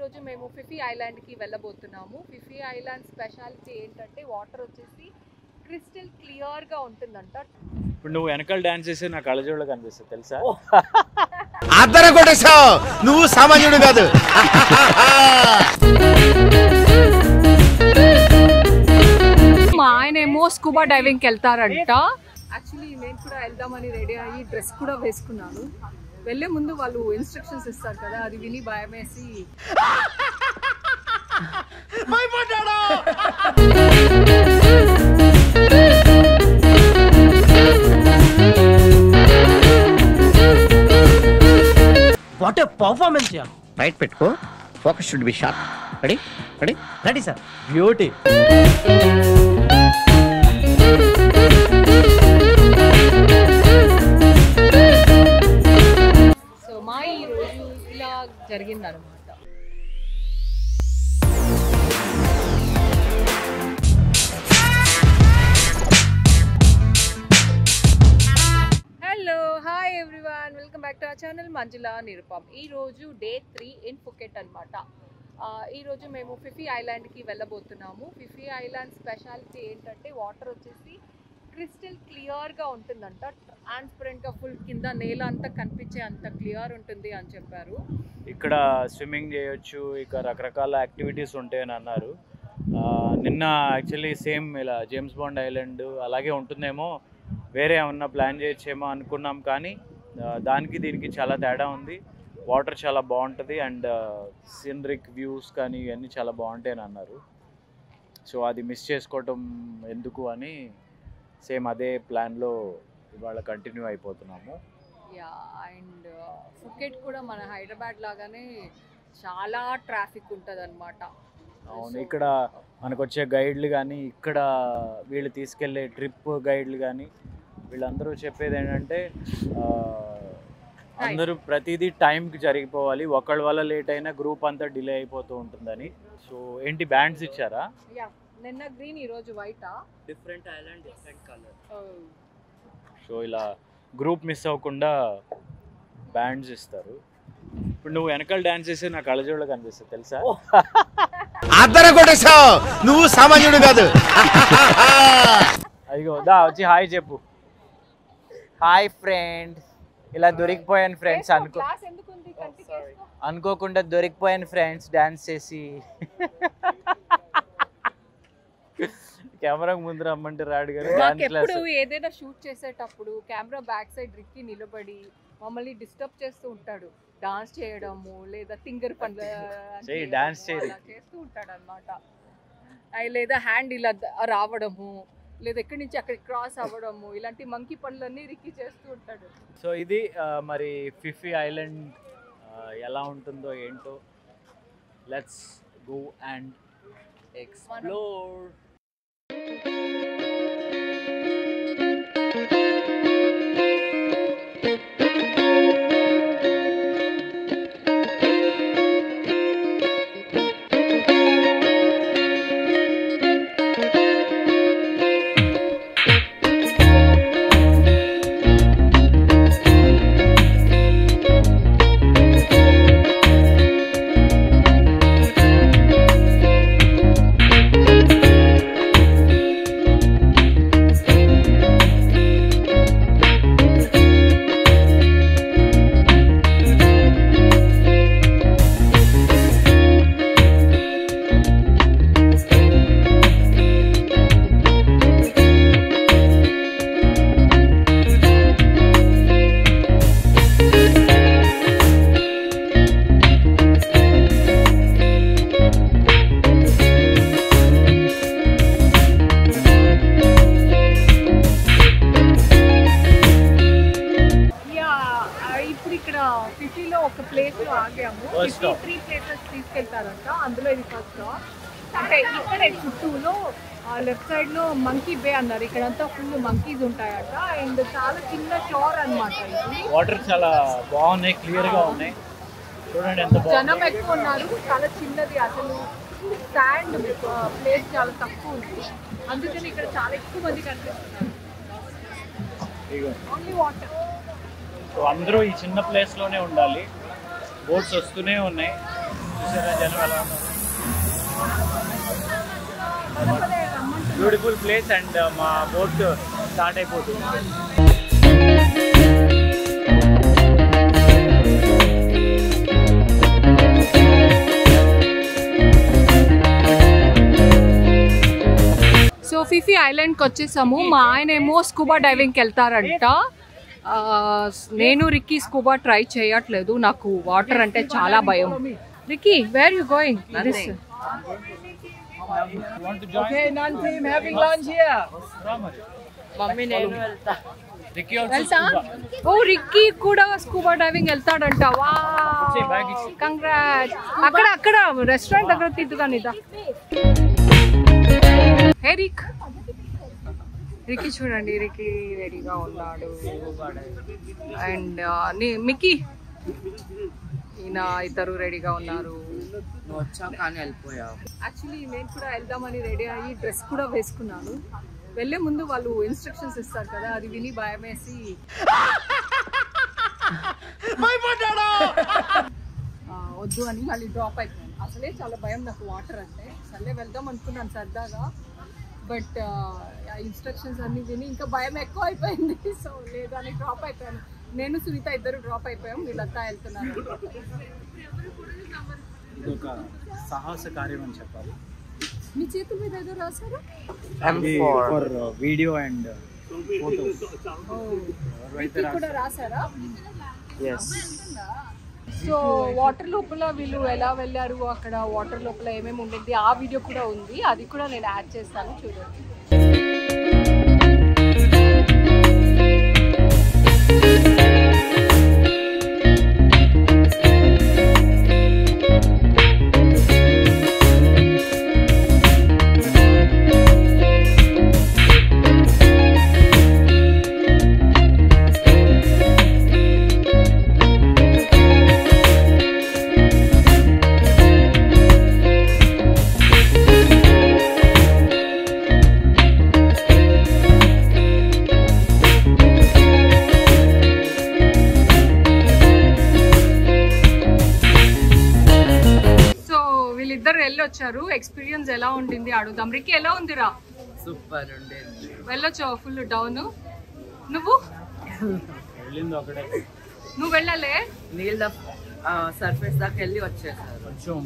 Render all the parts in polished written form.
ఈరోజు మేము ఫిఫీ ఐలాండ్కి వెళ్ళబోతున్నాము. ఫిఫీ ఐలాండ్ స్పెషాలిటీ ఏంటంటే వాటర్ వచ్చేసి క్రిస్టల్ క్లియర్గా ఉంటుందంట. ఇప్పుడు నువ్వు వెనకాల డాన్స్ చేసి నా కళ్ళజోళ్ళు కనిపిస్తుంది తెలుసా? అద్దర కొట్టేశావు, నువ్వు సామాన్యుడు కాదు. మా ఆయన ఏమో స్కూబా డైవింగ్కి వెళ్తారంట. యాక్చువల్లీ నేను కూడా వెళ్దామని రెడీ అయ్యి డ్రెస్ కూడా వేసుకున్నాను. వెళ్ళే ముందు వాళ్ళు ఇన్స్ట్రక్షన్స్ ఇస్తారు కదా, అది విని భయమేసి what a performance yeah. Right పెట్టుకో, focus should be sharp. Ready ready ready sir. Beauty. So మా ఈ రోజు ఇలా జరిగిందనమాట. Hello, hi everyone, welcome back to our channel Manjula Nirupam. ఈరోజు డే 3 ఇన్ ఫుకెట్ అనమాట. ఈరోజు మేము ఫిఫీ ఐలాండ్కి వెళ్ళబోతున్నాము. ఫిఫీ ఐలాండ్ స్పెషాలిటీ ఏంటంటే వాటర్ వచ్చేసి క్రిస్టల్ క్లియర్గా ఉంటుందంట. ట్రాన్స్పరెంట్గా ఫుల్ కింద నేల అంతా కనిపించే అంత క్లియర్ ఉంటుంది అని చెప్పారు. ఇక్కడ స్విమ్మింగ్ చేయొచ్చు, ఇక రకరకాల యాక్టివిటీస్ ఉంటాయని అన్నారు. నిన్న యాక్చువల్లీ సేమ్ ఇలా జేమ్స్ బాండ్ ఐలాండ్ అలాగే ఉంటుందేమో, వేరే ఏమన్నా ప్లాన్ చేయొచ్చేమో అనుకున్నాం, కానీ దానికి దీనికి చాలా తేడా ఉంది. వాటర్ చాలా బాగుంటుంది అండ్ సీనరిక్ వ్యూస్ కానీ ఇవన్నీ చాలా బాగుంటాయని అన్నారు. సో అది మిస్ చేసుకోవటం ఎందుకు అని సేమ్ అదే ప్లాన్లో ఇవాళ కంటిన్యూ అయిపోతున్నాము. యా, అండ్ ఫుకెట్ కూడా మన హైదరాబాద్ లాగానే చాలా ట్రాఫిక్ ఉంటుంది అనమాట. అవును, ఇక్కడ మనకు వచ్చే గైడ్లు కానీ, ఇక్కడ వీళ్ళు తీసుకెళ్లే ట్రిప్ గైడ్లు కానీ, వీళ్ళందరూ చెప్పేది ఏంటంటే అందరూ ప్రతిదీ టైంకి జరిగిపోవాలి, ఒకళ్ళ వల్ల లేట్ అయినా గ్రూప్ అంతా డిలే అయిపోతూ ఉంటుందని. సో ఏంటి బ్యాండ్స్ ఇచ్చారా? యా, నిన్న గ్రీన్, ఈరోజు వైటా, different island different colour. So ఇలా గ్రూప్ మిస్ అవ్వకుండా బ్యాండ్స్ ఇస్తారు. ఇప్పుడు నువ్వు వెనకాల డాన్స్ చేసి నా కళ్ళజోళ్ళు కనిపిస్తుంది తెలుసా? అద్దర కొట్టేశావు, నువ్వు సామాన్యుడు కాదు. అదిగో దా వచ్చి హాయ్ చెప్పు. హాయ్ ఫ్రెండ్, ఇలా దొరికిపోయాను ఫ్రెండ్స్, అనుకోకుండా దొరికిపోయాను ఫ్రెండ్స్ డాన్స్ చేసి. కెమెరాకు ముందు రమ్మంటే రాడు కానీ ఎప్పుడు ఏదైనా షూట్ చేసేటప్పుడు కెమెరా బ్యాక్ సైడ్ రిక్కి నిలబడి మమ్మల్ని డిస్టర్బ్ చేస్తూ ఉంటాడు. డాన్స్ చేయడము లేదా థింగర్ పనులు చేస్తూ ఉంటాడు అనమాట. లేదా హ్యాండ్ ఇలా రావడము, లేదా ఎక్కడి నుంచి అక్కడికి క్రాస్ అవ్వడము, ఇలాంటి మంకీ పనులన్నీ రిక్కి చేస్తూ ఉంటాడు. సో ఇది మరి ఫిఫీ ఐలాండ్ ఎలా ఉంటుందో ఏంటో, లెట్స్ గో అండ్ ఎక్స్ప్లోర్. ఫిఫీలో ఒక ప్లేస్ లో ఆగాము. 3 ప్లేసెస్ తీసుకెళ్తారంట, అందులో ఇది ఫస్ట్ స్టాప్. అంటే ఇక్కడ చుట్టూలో లెఫ్ట్ సైడ్ లో మంకీ బే అన్నారు, ఇక్కడంతా ఫుల్ మంకీస్ ఉంటాయట. అండ్ చాలా చిన్న షోర్ అనమాట. వాటర్ చాలా బాగున్నాయి, క్లియర్ గా ఉన్నాయి. చూడండి ఎంత బాగుంది. జనం ఎక్కువ ఉన్నారు, చాలా చిన్నది, అసలు స్టాండ్ ప్లేస్ చాలా తక్కువ ఉంది. అందుకని ఇక్కడ చాలా ఎక్కువ మంది కనిపిస్తున్నారు. Only water. సో అందరూ ఈ చిన్న ప్లేస్లోనే ఉండాలి. బోట్స్ వస్తూనే ఉన్నాయి. చూసారా జనం ఎలా ఉన్నారు. బ్యూటిఫుల్ ప్లేస్ అండ్ మా బోట్ స్టార్ట్ అయిపోతుంది. సో ఫిఫీ ఐలాండ్కి వచ్చేసాము. మా ఆయన ఏమో స్కూబా డైవింగ్కి వెళ్తారంట. నేను రిక్కీ స్కూబా ట్రై చేయట్లేదు, నాకు వాటర్ అంటే చాలా భయం. Ricky, where you going? వెళ్తా? ఓ, రిక్కీ కూడా స్కూబా డైవింగ్ వెళ్తాడంట. వా, కంగ్రాట్స్. అక్కడ రెస్టారెంట్ దగ్గర తిద్దుగాని. హే రిక్, రిక్కీ చూడండి, రిక్కీ రెడీగా ఉన్నాడు. అండ్ మిక్కీ, ఈయన ఇద్దరు రెడీగా ఉన్నారు. యాక్చువల్లీ నేను కూడా వెళ్దామని రెడీ అయ్యి డ్రెస్ కూడా వేసుకున్నాను. వెళ్ళే ముందు వాళ్ళు ఇన్స్ట్రక్షన్స్ ఇస్తారు కదా, అది విని భయం వేసి వద్దు అని మళ్ళీ డ్రాప్ అయిపోయాను. అసలే చాలా భయం నాకు వాటర్ అంటే. సర్లే వెళ్దాం అనుకున్నాను సరదాగా, బట్ ఇన్స్ట్రక్షన్స్ అన్ని విని ఇంకా భయం ఎక్కువ అయిపోయింది. సో లేదని డ్రాప్ అయిపోయాను. నేను సునీత ఇద్దరు డ్రాప్ అయిపోయాం, వీళ్ళంతా వెళ్తున్నారు. ఒక సాహస కార్యం అని చెప్పాలి. మీ చేతుల మీద ఏదో రాశారు? ఫర్ వీడియో అండ్ ఫోటోస్ కూడా రాశారా? సో వాటర్ లోపల వీళ్ళు ఎలా వెళ్ళారు, అక్కడ వాటర్ లోపల ఏమేమి ఉండింది, ఆ వీడియో కూడా ఉంది. అది కూడా నేను యాడ్ చేస్తాను, చూడండి. వెళ్ళొచ్చారు, ఎక్స్పీరియన్స్ ఎలా ఉండింది అడుగుదాం. రిక్కీ ఎలా ఉందిరా? సూపర్ ఉండేది. వెళ్ళొచ్చావు ఫుల్ డౌన్. నువ్వు నువ్వు వెళ్ళాలే? నీళ్ళ సర్ఫేస్ దాకా వెళ్ళి వచ్చేసారు. కొంచెం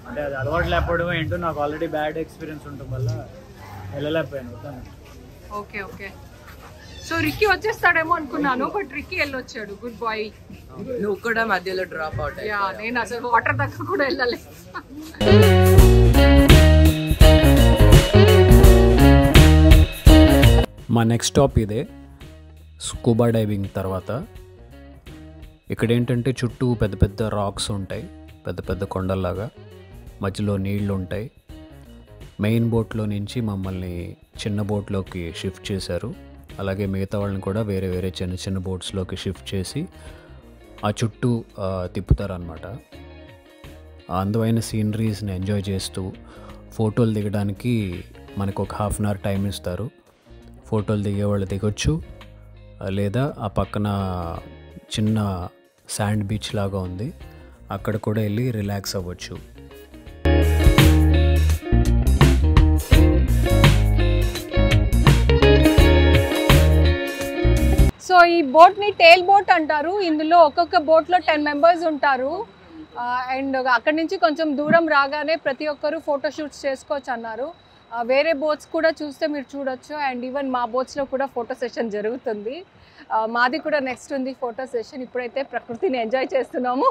అంటే అది అలవాటు లేకపోవడం ఏంటో, నాకు ఆల్రెడీ బ్యాడ్ ఎక్స్పీరియన్స్ ఉండటం వల్ల వెళ్ళలేకపోయాను. Okay okay. సో రిక్కీ వచ్చేస్తాడేమో అనుకున్నాను, బట్ రిక్కీ వెళ్ళొచ్చాడు. Good boy. నువ్వు కూడా మధ్యలో డ్రాప్ అవుట్. యా, నేను అసలు వాటర్ దగ్గర కూడా వెళ్ళలే. మా నెక్స్ట్ స్టాప్ ఇదే, స్కూబా డైవింగ్ తర్వాత. ఇక్కడ ఏంటంటే చుట్టూ పెద్ద పెద్ద రాక్స్ ఉంటాయి, పెద్ద పెద్ద కొండల్లాగా, మధ్యలో నీళ్లు ఉంటాయి. మెయిన్ బోట్లో నుంచి మమ్మల్ని చిన్న బోట్లోకి షిఫ్ట్ చేశారు. అలాగే మిగతా వాళ్ళని కూడా వేరే వేరే చిన్న చిన్న బోట్స్లోకి షిఫ్ట్ చేసి ఆ చుట్టూ తిప్పుతారనమాట. అందమైన సీనరీస్ని ఎంజాయ్ చేస్తూ ఫోటోలు దిగడానికి మనకు ఒక హాఫ్ అన్ అవర్ టైం ఇస్తారు. ఫోటోలు దిగేవాళ్ళు దిగొచ్చు, లేదా ఆ పక్కన చిన్న శాండ్ బీచ్ లాగా ఉంది, అక్కడ కూడా వెళ్ళి రిలాక్స్ అవ్వచ్చు. సో ఈ బోట్ని టేల్ బోట్ అంటారు. ఇందులో ఒక్కొక్క బోట్లో 10 మెంబర్స్ ఉంటారు. అండ్ అక్కడి నుంచి కొంచెం దూరం రాగానే ప్రతి ఒక్కరు ఫోటోషూట్స్ చేసుకోవచ్చు అన్నారు. వేరే బోట్స్ కూడా చూస్తే మీరు చూడొచ్చు. అండ్ ఈవెన్ మా బోట్స్లో కూడా ఫోటో సెషన్ జరుగుతుంది. మాది కూడా నెక్స్ట్ ఉంది ఫోటో సెషన్. ఇప్పుడైతే ప్రకృతిని ఎంజాయ్ చేస్తున్నాము.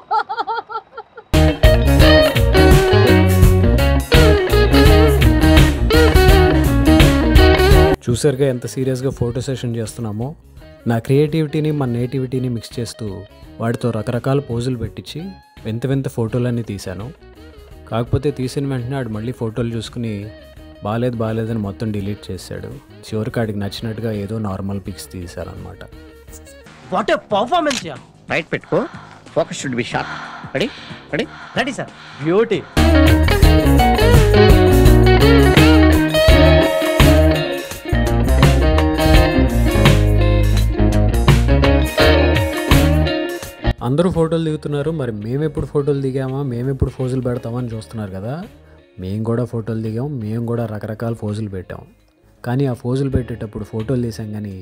చూసారుగా ఎంత సీరియస్గా ఫోటో సెషన్ చేస్తున్నామో. నా క్రియేటివిటీని మన నేటివిటీని మిక్స్ చేస్తూ వాటితో రకరకాల పోజులు పెట్టించి వింత వింత ఫోటోలన్నీ తీశాను. కాకపోతే తీసిన వెంటనే ఆడు మళ్ళీ ఫోటోలు చూసుకుని బాగాలేదని మొత్తం డిలీట్ చేశాడు. చివరికి ఆడికి నచ్చినట్టుగా ఏదో నార్మల్ పిక్స్ తీశారనమాట. What a performance yeah. Right పెట్టుకో, focus should be sharp. Ready ready ready sir. Beauty. అందరూ ఫోటోలు దిగుతున్నారు, మరి మేమెప్పుడు ఫోటోలు దిగామా, మేమెప్పుడు ఫోజులు పెడతామని చూస్తున్నారు కదా. మేము కూడా ఫోటోలు దిగాం, మేము కూడా రకరకాల ఫోజులు పెట్టాం. కానీ ఆ ఫోజులు పెట్టేటప్పుడు ఫోటోలు తీసాం కానీ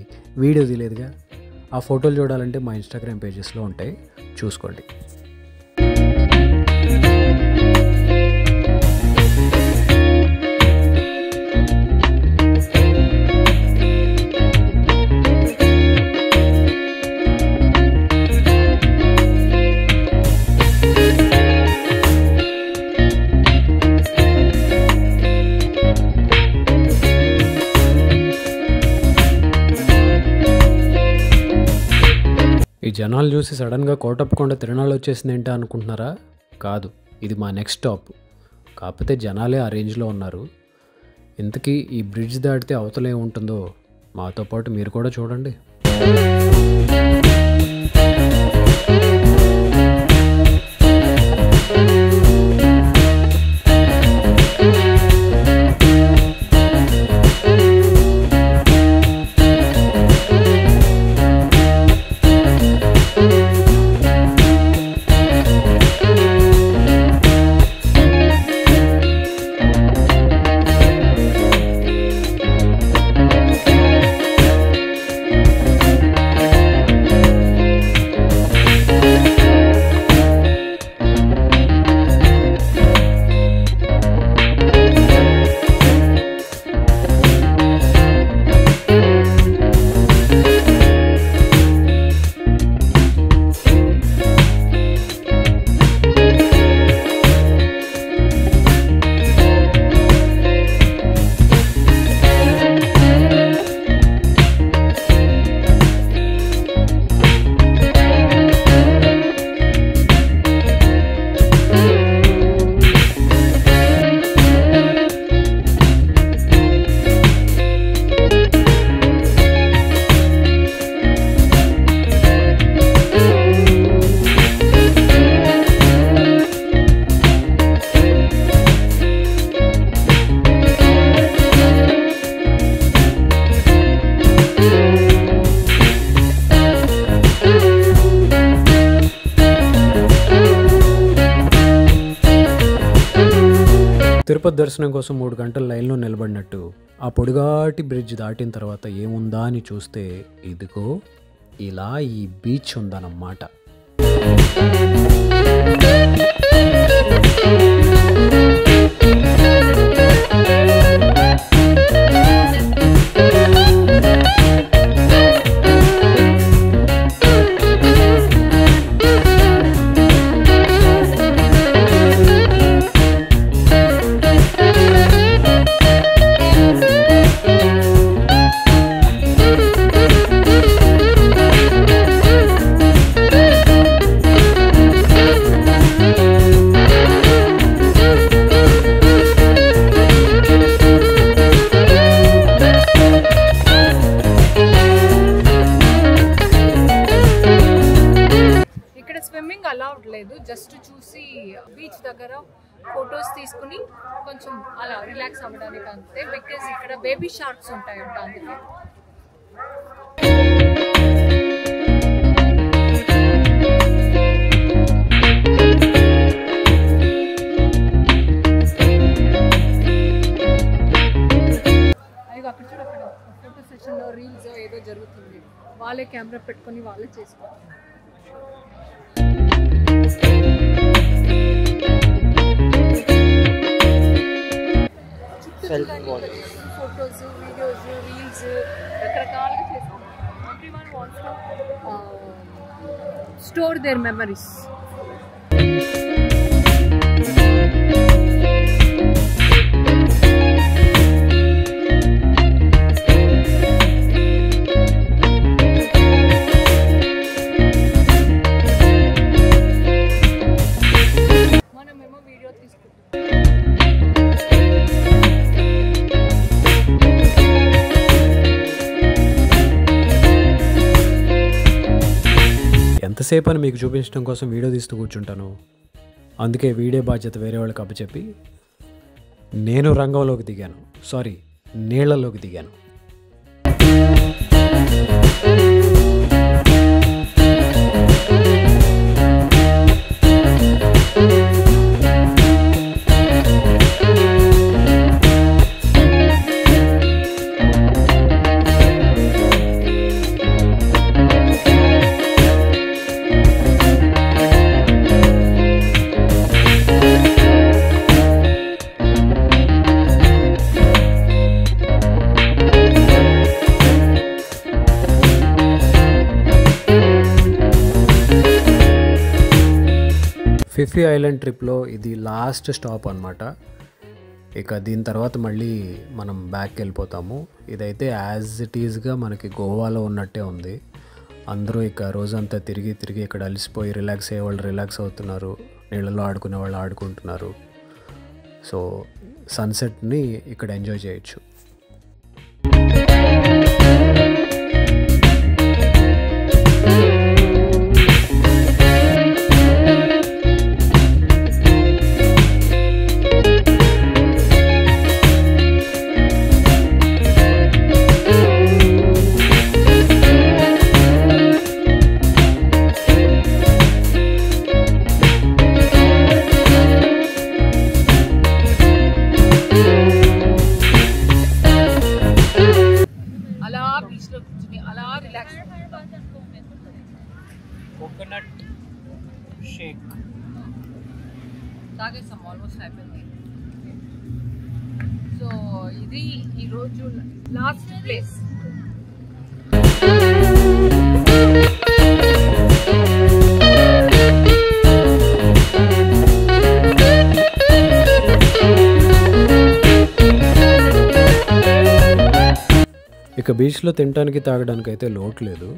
వీడియో తీయలేదుగా. ఆ ఫోటోలు చూడాలంటే మా ఇన్స్టాగ్రామ్ పేజెస్లో ఉంటాయి, చూసుకోండి. ఈ జనాలు చూసి సడన్గా కోటప్పకొండ తిరణాలు వచ్చేసింది ఏంటా అనుకుంటున్నారా? కాదు, ఇది మా నెక్స్ట్ స్టాప్. కాకపోతే జనాలే ఆ రేంజ్లో ఉన్నారు. ఇంతకీ ఈ బ్రిడ్జ్ దాటితే అవతలే ఉంటుందో మాతో పాటు మీరు కూడా చూడండి. తిరుపతి దర్శనం కోసం 3 గంటల లైన్లో నిలబడినట్టు ఆ పొడిగాటి బ్రిడ్జ్ దాటిన తర్వాత ఏముందా అని చూస్తే ఇదిగో ఇలా ఈ బీచ్ ఉందన్నమాట. స్విమ్మింగ్ అలౌడ్ లేదు, జస్ట్ చూసి బీచ్ దగ్గర ఫొటోస్ తీసుకుని కొంచెం అలా రిలాక్స్ అవ్వడానికి అంతే. బికాజ్ ఇక్కడ బేబీ షార్క్స్ ఉంటాయంట, అందుకే. అయ్యో అక్కడ చూడ, అక్కడ ఫోటో సెషన్లో రీల్స్ ఏదో జరుగుతుంది, వాళ్ళే కెమెరా పెట్టుకొని వాళ్ళే చేసుకోవాలి. ఫొటోస్, వీడియోస్, రీల్స్ రకరకాలుగా చేస్తాం. Everyone wants to store their memories. మనమేమో వీడియో తీసుకుంటాం. ఎంతసేపు అని మీకు చూపించడం కోసం వీడియో తీస్తూ కూర్చుంటాను. అందుకే వీడియో బాధ్యత వేరే వాళ్ళకి అప్పచెప్పి నేను రంగంలోకి దిగాను, సారీ నీళ్లలోకి దిగాను. ఫిఫీ ఐలాండ్ ట్రిప్లో ఇది లాస్ట్ స్టాప్ అనమాట. ఇక దీని తర్వాత మళ్ళీ మనం బ్యాక్కి వెళ్ళిపోతాము. ఇదైతే యాజ్ ఇట్ ఈజ్గా మనకి గోవాలో ఉన్నట్టే ఉంది. అందరూ ఇక రోజంతా తిరిగి ఇక్కడ అలసిపోయి రిలాక్స్ అయ్యే వాళ్ళు రిలాక్స్ అవుతున్నారు, నీళ్ళలో ఆడుకునే వాళ్ళు ఆడుకుంటున్నారు. సో సన్సెట్ని ఇక్కడ ఎంజాయ్ చేయొచ్చు. కోకోనట్ షేక్ తాగేసాం, ఆల్మోస్ట్ అయిపోయింది. సో ఇది ఈరోజు లాస్ట్ ప్లేస్. ఇక బీచ్లో తినడానికి తాగడానికి అయితే లోటు లేదు.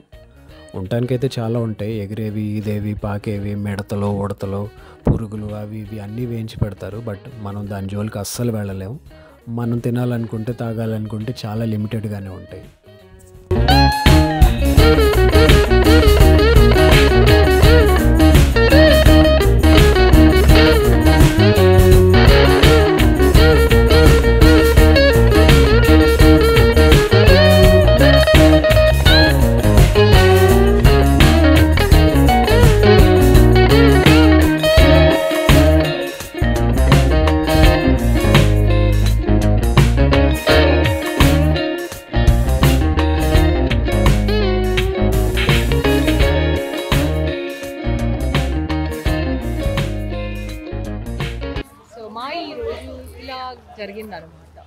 ఉండటానికైతే చాలా ఉంటాయి. ఎగిరేవి, ఈదేవి, పాకేవి, మిడతలు, ఉడతలు, పురుగులు అవి ఇవి అన్నీ వేయించి పెడతారు. బట్ మనం దాని జోలికి అస్సలు వెళ్ళలేము. మనం తినాలనుకుంటే తాగాలనుకుంటే చాలా లిమిటెడ్గానే ఉంటాయి. జరిగిందనమాట.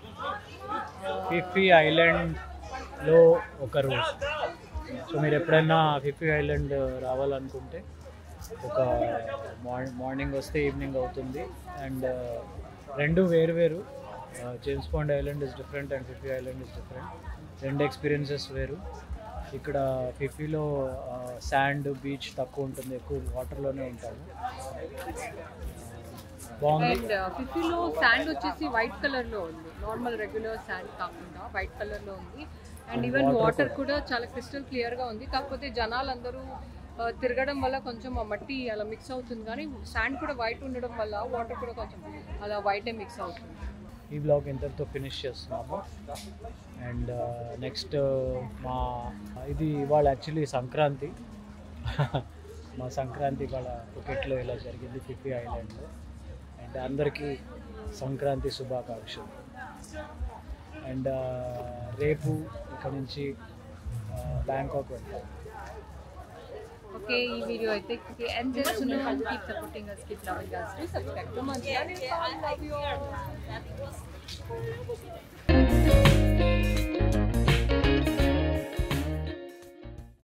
ఫిఫీ ఐలాండ్లో ఒక రోజు. సో మీరు ఎప్పుడైనా ఫిఫీ ఐలాండ్ రావాలనుకుంటే ఒక మార్నింగ్ వస్తే ఈవినింగ్ అవుతుంది. అండ్ రెండు వేరు James Bond island is different and Phi Phi island is different. రెండు ఎక్స్పీరియన్సెస్ వేరు. ఇక్కడ ఫిఫీలో శాండ్ బీచ్ తక్కువ ఉంటుంది, ఎక్కువ వాటర్లోనే ఉంటాము. అండ్ ఫిఫీలో శాండ్ వచ్చేసి వైట్ కలర్లో ఉంది, నార్మల్ రెగ్యులర్ శాండ్ కాకుండా వైట్ కలర్లో ఉంది. అండ్ ఈవెన్ వాటర్ కూడా చాలా క్రిస్టల్ క్లియర్గా ఉంది. కాకపోతే జనాలందరూ తిరగడం వల్ల కొంచెం ఆ మట్టి అలా మిక్స్ అవుతుంది, కానీ శాండ్ కూడా వైట్ ఉండడం వల్ల వాటర్ కూడా కొంచెం అలా వైటే మిక్స్ అవుతుంది. ఈ బ్లాగ్ ఇంతటితో ఫినిష్ చేస్తున్నాము. అండ్ నెక్స్ట్ ఇది ఇవాళ యాక్చువల్లీ సంక్రాంతి. మా సంక్రాంతి ఇవాళ ఫుకెట్లో ఇలా జరిగింది ఫిఫీ ఐలాండ్లో. అండ్ అందరికీ సంక్రాంతి శుభాకాంక్షలు. అండ్ రేపు ఇక్కడ నుంచి బ్యాంకాక్ వెళ్తాం. ఓకే, ఈ వీడియో అయితే ఎండ్ చేస్తున్నాం. Keep supporting us, keep loving us, do subscribe to Manjula. Love you all.